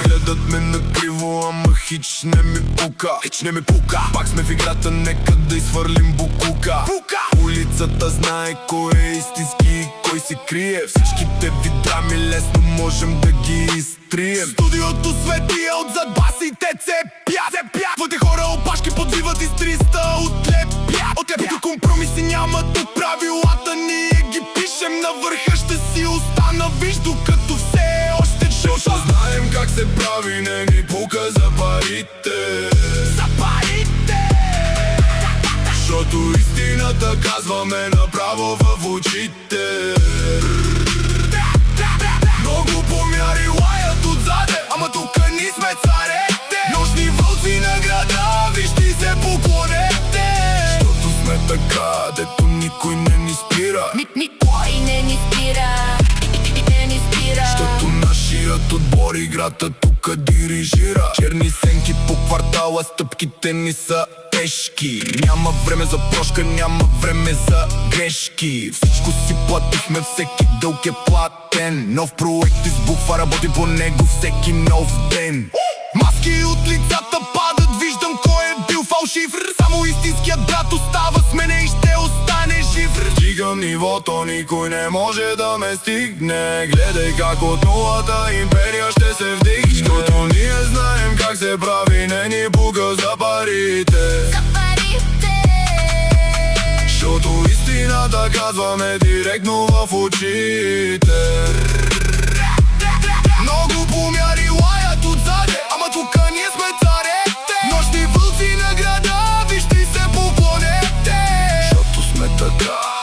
Гледат ме на криво, ама хич не ми пука. Пак сме в играта, нека да изхвърлим букука. Улицата знае кой е истински и кой се крие. Всичките ви драми лесно можем да ги изтрием. Студиото свети отзад басите цепят. Твоите хора опашки подбиват из 300 отлепят. Тук компромиси няма, тук правилата ние ги пишем. На върха ще си остана, виж, докато все още чуша. Знаем как се прави, не ни пука за парите. Защото истината казваме направо в очите. Много помяри лаят отзаде, ама тука ни сме царете. Нощни вълци на града, вижте се поклонете. Защото сме така, дето никой не ни спира. Никой не ни спира. Защото нашият отбор играта тука дирижира. Черни сенки по квартала, стъпките ни са тежки. Няма време за прошка, няма време за грешки. Всичко си платихме, всеки дълг е платен. Нов проект избухва, работим по него всеки нов ден. Маски от лицата падат, виждам кой е бил фалшив. Само истинският брат остава с мене и ще остане жив. Дигам нивото, никой не може да ме стигне. Гледай как от нулата империя ще се вдигне. Защото ние знаем как се прави, не ни пука за парите. Защото истината казваме директно в очите. Много помяри лаят отзаде, ама тука ние сме царете. Нощни вълци на града, вижте се поклонете. Защото сме така.